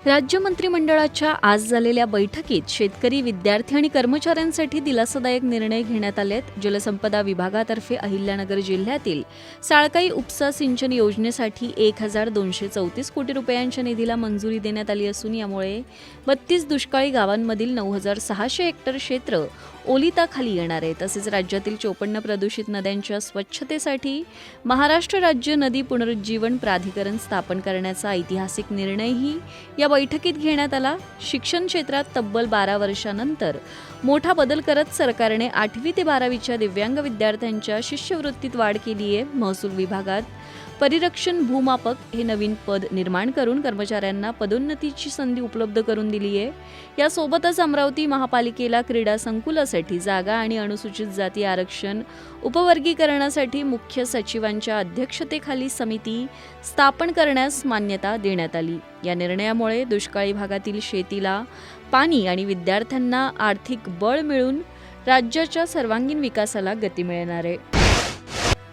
राज्य मंत्रिमंडळाच्या आज झालेल्या बैठकीत शेतकरी, विद्यार्थी आणि कर्मचाऱ्यांसाठी दिलासादायक निर्णय घेण्यात आलेत. जलसंपदा विभागातर्फे अहिल्यानगर जिल्ह्यातील साळकाई उपसा सिंचन योजनेसाठी 1,234 कोटी रुपयांच्या निधीला मंजुरी देण्यात आली असून यामुळे 32 दुष्काळी गावांमधील 9,600 हेक्टर क्षेत्र ओलिताखाली येणार आहे. तसेच राज्यातील 54 प्रदूषित नद्यांच्या स्वच्छतेसाठी महाराष्ट्र राज्य नदी पुनरुज्जीवन प्राधिकरण स्थापन करण्याचा ऐतिहासिक निर्णयही या बैठकीत घेण्यात आला. शिक्षण क्षेत्रात तब्बल 12 वर्षांनंतर मोठा बदल करत सरकारने 8वी ते 12वीच्या दिव्यांग विद्यार्थ्यांच्या शिष्यवृत्तीत वाढ केली आहे. महसूल विभागात परिरक्षण भूमापक हे नवीन पद निर्माण करून कर्मचाऱ्यांना पदोन्नतीची संधी उपलब्ध करून दिली आहे. यासोबतच अमरावती महापालिकेला क्रीडा संकुलासाठी जागा आणि अनुसूचित जाती आरक्षण उपवर्गीकरणासाठी मुख्य सचिवांच्या अध्यक्षतेखाली समिती स्थापन करण्यास मान्यता देण्यात आली. या निर्णयामुळे दुष्काळी भागातील शेतीला पाणी आणि विद्यार्थ्यांना आर्थिक बळ मिळून राज्याच्या सर्वांगीण विकासाला गती मिळणार आहे.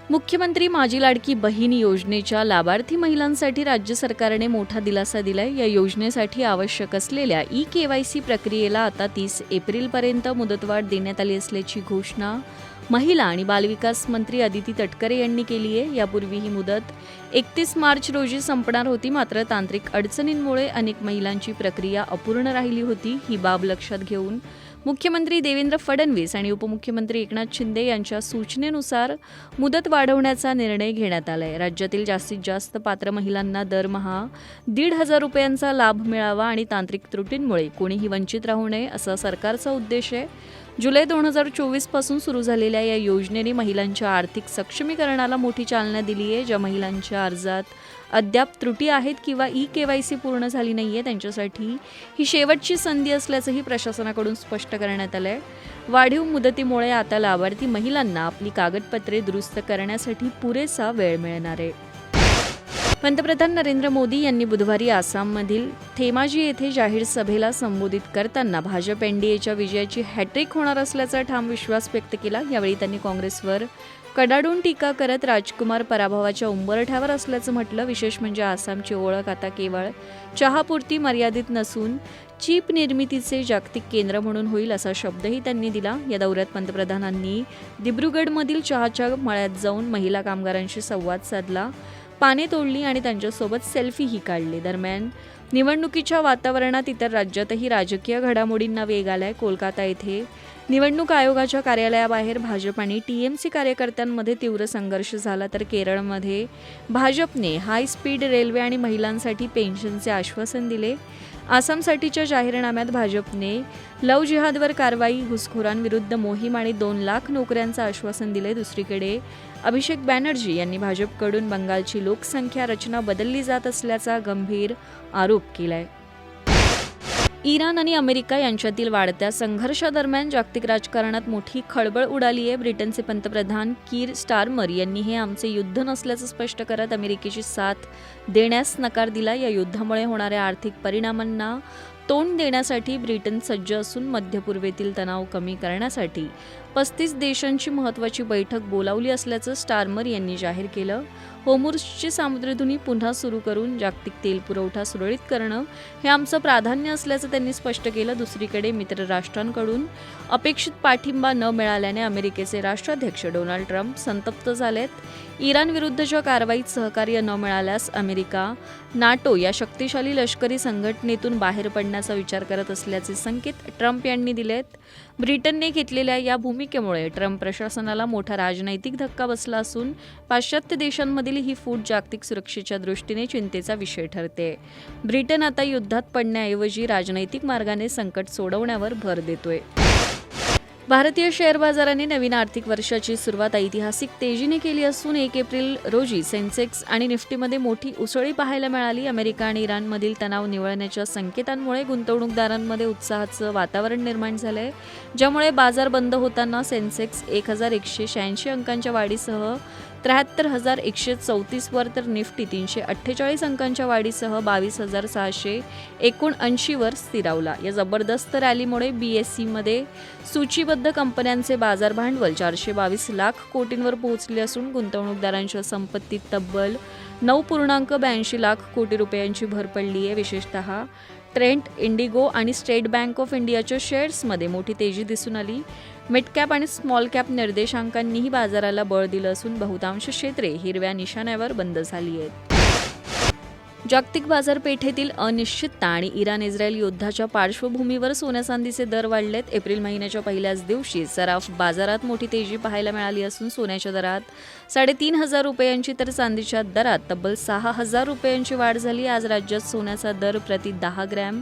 मुख्यमंत्री माझी लाडकी बहीण योजनेच्या लाभार्थी महिलांसाठी राज्य सरकारने मोठा दिलासा दिलाय. या योजनेसाठी आवश्यक असलेल्या ई-केवायसी प्रक्रियेला आता 30 एप्रिलपर्यंत मुदतवाढ देण्यात आली असल्याची घोषणा महिला आणि बालविकास मंत्री अदिती तटकरे यांनी केली आहे. यापूर्वी ही मुदत 31 मार्च रोजी संपणार होती, मात्र तांत्रिक अडचणींमुळे अनेक महिलांची प्रक्रिया अपूर्ण राहिली होती. ही बाब लक्षात घेऊन मुख्यमंत्री देवेंद्र फडणवीस आणि उपमुख्यमंत्री एकनाथ शिंदे यांच्या सूचनेनुसार मुदत वाढवण्याचा निर्णय घेण्यात आलाय. राज्यातील जास्तीत जास्त पात्र महिलांना दरमहा 1,500 रुपयांचा लाभ मिळावा आणि तांत्रिक त्रुटींमुळे कोणीही वंचित राहू नये असा सरकारचा उद्देश आहे. जुलै 2024 पासून सुरू झालेल्या या योजनेने महिलांच्या आर्थिक सक्षमीकरणाला मोठी चालना दिली आहे. ज्या महिलांच्या अर्जात अद्याप त्रुटी आहेत किंवा ई-केवायसी पूर्ण झाली नाहीये त्यांच्यासाठी ही शेवटची संधी असल्याचंही प्रशासनाकडून स्पष्ट करण्यात आलंय. वाढीव मुदतीमुळे आता लाभार्थी महिलांना आपली कागदपत्रे दुरुस्त करण्यासाठी पुरेसा वेळ मिळणार आहे. पंतप्रधान नरेंद्र मोदी यांनी बुधवारी आसाममधील धेमाजी येथे जाहीर सभेला संबोधित करताना भाजप एनडीएच्या विजयाची हॅट्रिक होणार असल्याचा ठाम विश्वास व्यक्त केला. यावेळी त्यांनी काँग्रेसवर कडाडून टीका करत राजकुमार पराभवाच्या उंबरठ्यावर असल्याचं म्हटलं. विशेष म्हणजे आसामची ओळख आता केवळ चहापुरती मर्यादित नसून चीप निर्मितीचे जागतिक केंद्र म्हणून होईल असा शब्दही त्यांनी दिला. या दौऱ्यात पंतप्रधानांनी दिब्रुगडमधील चहाच्या मळ्यात जाऊन महिला कामगारांशी संवाद साधला, पाने तोडली आणि त्यांच्यासोबत सेल्फीही काढली. दरम्यान निवडणुकीच्या वातावरणात इतर राज्यातही राजकीय घडामोडींना वेग आलाय. कोलकाता येथे निवडणूक आयोगाच्या कार्यालयाबाहेर भाजप आणि टीएमसी कार्यकर्त्यांमध्ये तीव्र संघर्ष झाला, तर केरळमध्ये भाजपने हाय स्पीड रेल्वे आणि महिलांसाठी पेन्शनचे आश्वासन दिले. आसामसाठीच्या जाहीरनाम्यात भाजपने लव जिहादवर कारवाई, घुसखोरांविरुद्ध मोहीम आणि 2 लाख नोकऱ्यांचं आश्वासन दिले. दुसरीकडे अभिषेक बॅनर्जी यांनी भाजपकडून बंगालची लोकसंख्या रचना बदलली जात असल्याचा गंभीर आरोप केलाय. इराण आणि अमेरिका यांच्यातील वाढत्या संघर्षादरम्यान जागतिक राजकारणात मोठी खळबळ उडाली आहे. ब्रिटनचे पंतप्रधान कीर स्टारमर यांनी हे आमचे युद्ध नसल्याचं स्पष्ट करत अमेरिकेची साथ देण्यास नकार दिला. या युद्धामुळे होणाऱ्या आर्थिक परिणामांना तोंड देण्यासाठी ब्रिटन सज्ज असून मध्य पूर्वेतील तणाव कमी करण्यासाठी 35 देशांची महत्त्वाची बैठक बोलावली असल्याचं स्टारमर यांनी जाहीर केलं. होर्मुझची सामुद्रधुनी पुन्हा सुरू करून जागतिक तेल पुरवठा सुरळीत करणं हे आमचं प्राधान्य असल्याचं त्यांनी स्पष्ट केलं. दुसरीकडे मित्र राष्ट्रांकडून अपेक्षित पाठिंबा न मिळाल्याने अमेरिकेचे राष्ट्राध्यक्ष डोनाल्ड ट्रम्प संतप्त झालेत. इराणविरुद्धच्या कारवाईत सहकार्य न मिळाल्यास अमेरिका नाटो या शक्तिशाली लष्करी संघटनेतून बाहेर पडण्याचा विचार करत असल्याचे संकेत ट्रम्प यांनी दिलेत. ब्रिटनने घेतलेल्या या भूमिकेमुळे ट्रम्प प्रशासनाला मोठा राजनैतिक धक्का बसला असून पाश्चात्य देशांमधील ही फूट जागतिक सुरक्षेच्या दृष्टीने चिंतेचा विषय ठरते. ब्रिटन आता युद्धात पडण्याऐवजी राजनैतिक मार्गाने संकट सोडवण्यावर भर देतोय. भारतीय शेअर बाजाराने नवीन आर्थिक वर्षाची सुरुवात ऐतिहासिक तेजीने केली असून 1 एप्रिल रोजी सेन्सेक्स आणि निफ्टीमध्ये मोठी उसळी पाहायला मिळाली. अमेरिका आणि इराणमधील तणाव निवळण्याच्या संकेतांमुळे गुंतवणूकदारांमध्ये उत्साहाचं वातावरण निर्माण झालंय, ज्यामुळे बाजार बंद होताना सेन्सेक्स 1,186 अंकांच्या वाढीसह 73,134 वर, तर निफ्टी 348 अंकांच्या वाढीसह 22,679 वर स्थिरावला. या जबरदस्त रॅलीमुळे BSEमध्ये सूचीबद्ध कंपन्यांचे बाजार भांडवल 422 लाख कोटींवर पोहोचले असून गुंतवणूकदारांच्या संपत्तीत तब्बल 9.82 लाख कोटी रुपयांची भर पडली आहे. विशेषतः ट्रेंट, इंडिगो आणि स्टेट बँक ऑफ इंडियाच्या शेअर्समध्ये मोठी तेजी दिसून आली. मिड कॅप आणि स्मॉल कॅप निर्देशांकांनीही बाजाराला बळ दिलं असून बहुतांश क्षेत्रे हिरव्या निशाण्यावर बंद झाली आहेत. जागतिक बाजारपेठेतील अनिश्चितता आणि इराण-इस्रायल युद्धाच्या पार्श्वभूमीवर सोन्या-चांदीचे दर वाढलेत. एप्रिल महिन्याच्या पहिल्याच दिवशी सराफ बाजारात मोठी तेजी पाहायला मिळाली असून सोन्याच्या दरात 3,500 रुपयांची, तर चांदीच्या दरात तब्बल 6,000 रुपयांची वाढ झाली. आज राज्यात सोन्याचा दर प्रति 10 ग्रॅम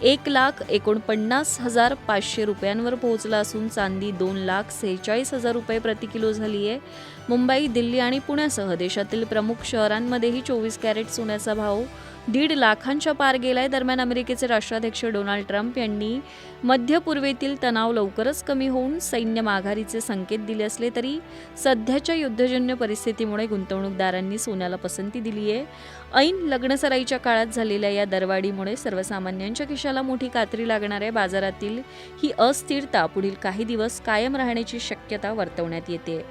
1,49,500 रुपयांवर पोहोचला असून चांदी 2,46,000 रुपये प्रति किलो झाली आहे. मुंबई, दिल्ली आणि पुण्यासह देशातील प्रमुख शहरांमध्येही 24 कॅरेट सोन्याचा भाव 1.5 लाखांच्या पार गेलाय. दरम्यान अमेरिकेचे राष्ट्राध्यक्ष डोनाल्ड ट्रम्प यांनी मध्य पूर्वेतील तणाव लवकरच कमी होऊन सैन्य माघारीचे संकेत दिले असले तरी सध्याच्या युद्धजन्य परिस्थितीमुळे गुंतवणूकदारांनी सोन्याला पसंती दिली आहे. ऐन लग्नसराईच्या काळात झालेल्या या दरवाढीमुळे सर्वसामान्यांच्या खिशाला मोठी कात्री लागणार आहे. बाजारातील ही अस्थिरता पुढील काही दिवस कायम राहण्याची शक्यता वर्तवण्यात येते.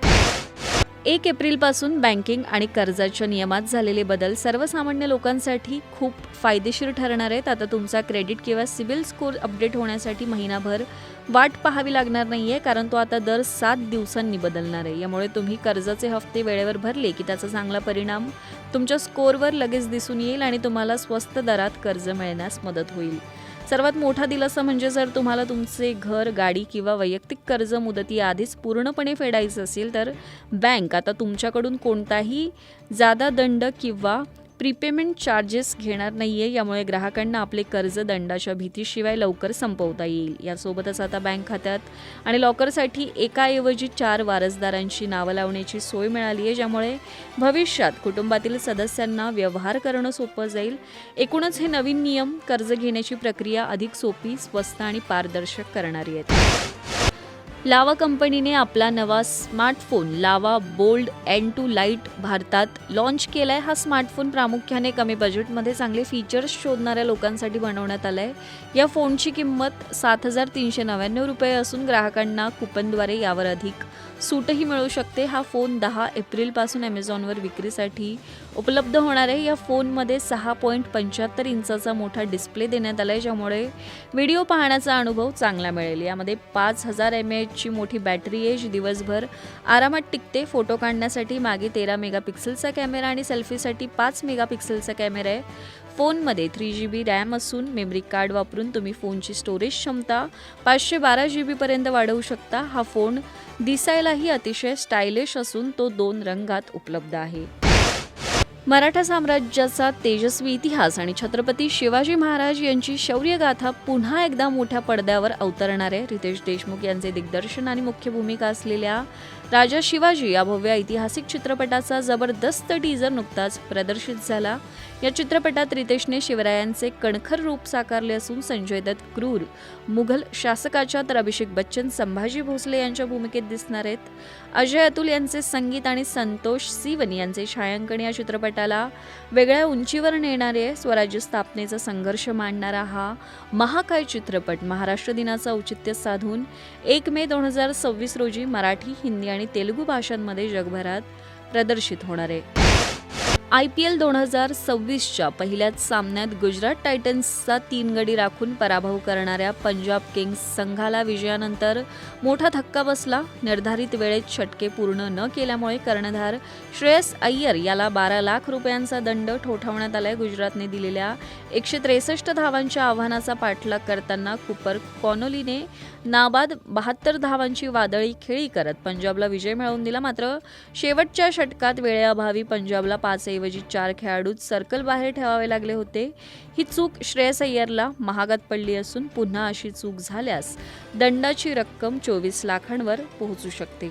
1 एप्रिलपासून बँकिंग आणि कर्जाच्या नियमात झालेले बदल सर्वसामान्य लोकांसाठी खूप फायदेशीर ठरणार आहेत. आता तुमचा क्रेडिट किंवा सिबिल स्कोर अपडेट होण्यासाठी महिनाभर वाट पाहावी लागणार नाहीये, कारण तो आता दर 7 दिवसांनी बदलणार आहे. यामुळे तुम्ही कर्जाचे हप्ते वेळेवर भरले की त्याचा चांगला परिणाम तुमच्या स्कोअरवर लगेच दिसून येईल आणि तुम्हाला स्वस्त दरात कर्ज मिळण्यास मदत होईल. सर्वात मोठा दिलासा म्हणजे जर तुम्हाला तुमचे घर, गाडी किंवा वैयक्तिक कर्ज मुदतीआधीच पूर्णपणे फेडायचं असेल तर बँक आता तुमच्याकडून कोणताही जादा दंड किंवा प्रीपेमेंट चार्जेस घेणार नाहीये. यामुळे ग्राहकांना आपले कर्ज दंडाच्या भीतीशिवाय लवकर संपवता येईल. यासोबतच आता बँक खात्यात आणि लॉकरसाठी एकाऐवजी 4 वारसदारांची नावं लावण्याची सोय मिळाली आहे, ज्यामुळे भविष्यात कुटुंबातील सदस्यांना व्यवहार करणं सोपं जाईल. एकूणच हे नवीन नियम कर्ज घेण्याची प्रक्रिया अधिक सोपी, स्वस्त आणि पारदर्शक करणारी आहेत. लावा कंपनीने आपला नवा स्मार्टफोन लावा बोल्ड N2 लाईट भारतात लॉन्च केलाय. हा स्मार्टफोन प्रामुख्याने कमी बजेटमध्ये चांगले फीचर्स शोधणाऱ्या लोकांसाठी बनवण्यात आलाय. या फोनची किंमत 7,399 रुपये असून ग्राहकांना कुपनद्वारे यावर अधिक सूटही मिळू शकते. हा फोन 10 एप्रिलपासून ॲमेझॉनवर विक्रीसाठी उपलब्ध होणार आहे. या फोनमध्ये 6.75 इंचाचा मोठा डिस्प्ले देण्यात आला आहे, ज्यामुळे व्हिडिओ पाहण्याचा अनुभव चांगला मिळेल. यामध्ये 5,000 mAhची मोठी बॅटरी आहे, जी दिवसभर आरामात टिकते. फोटो काढण्यासाठी मागे 13 मेगापिक्सेलचा कॅमेरा आणि सेल्फीसाठी 5 मेगापिक्सेलचा कॅमेरा आहे. फोनमध्ये 3GB रॅम असून मेमरी कार्ड वापरून तुम्ही फोनची स्टोरेज क्षमता 512 GB पर्यंत वाढवू शकता. हा फोन दिसायलाही अतिशय स्टायलिश असून तो 2 रंगात उपलब्ध आहे. मराठा साम्राज्याचा तेजस्वी इतिहास आणि छत्रपती शिवाजी महाराज यांची शौर्यगाथा पुन्हा एकदा मोठ्या पडद्यावर अवतरणार आहे. रितेश देशमुख यांचे दिग्दर्शन आणि मुख्य भूमिका असलेल्या राजा शिवाजी या भव्य ऐतिहासिक चित्रपटाचा जबरदस्त टीझर नुकताच प्रदर्शित झाला. या चित्रपटात रितेशने शिवरायांचे कणखर रूप साकारले असून संजय दत्त क्रूर मुघल शासकाच्या, तर अभिषेक बच्चन संभाजी भोसले यांच्या भूमिकेत दिसणार आहेत. अजय अतुल यांचे संगीत आणि संतोष सिवन यांचे छायांकन या चित्रपटाला वेगळ्या उंचीवर नेणारे आहे. स्वराज्य स्थापनेचा संघर्ष मांडणारा हा महाकाय चित्रपट महाराष्ट्र दिनाचं औचित्य साधून 1 मे 2026 रोजी मराठी, हिंदी आणि तेलुगू भाषांमध्ये जगभरात प्रदर्शित होणार आहे. IPL 2026च्या पहिल्याच सामन्यात गुजरात टायटन्सचा 3 गडी राखून पराभव करणाऱ्या पंजाब किंग्स संघाला विजयानंतर मोठा धक्का बसला. निर्धारित वेळेत षटके पूर्ण न केल्यामुळे कर्णधार श्रेयस अय्यर याला 12 लाख रुपयांचा दंड ठोठावण्यात आलाय. गुजरातने दिलेल्या 163 धावांच्या आव्हानाचा पाठलाग करताना कुपर कॉनोलीने नाबाद 72 धावांची वादळी खेळी करत पंजाबला विजय मिळवून दिला. मात्र शेवटच्या षटकात वेळेअभावी पंजाबला 5 ऐवजी 4 खेळाडूच सर्कल बाहेर ठेवावे लागले होते. ही चूक श्रेयस अय्यरला महागात पडली असून पुन्हा अशी चूक झाल्यास दंडाची रक्कम 24 लाखांवर पोहोचू शकते.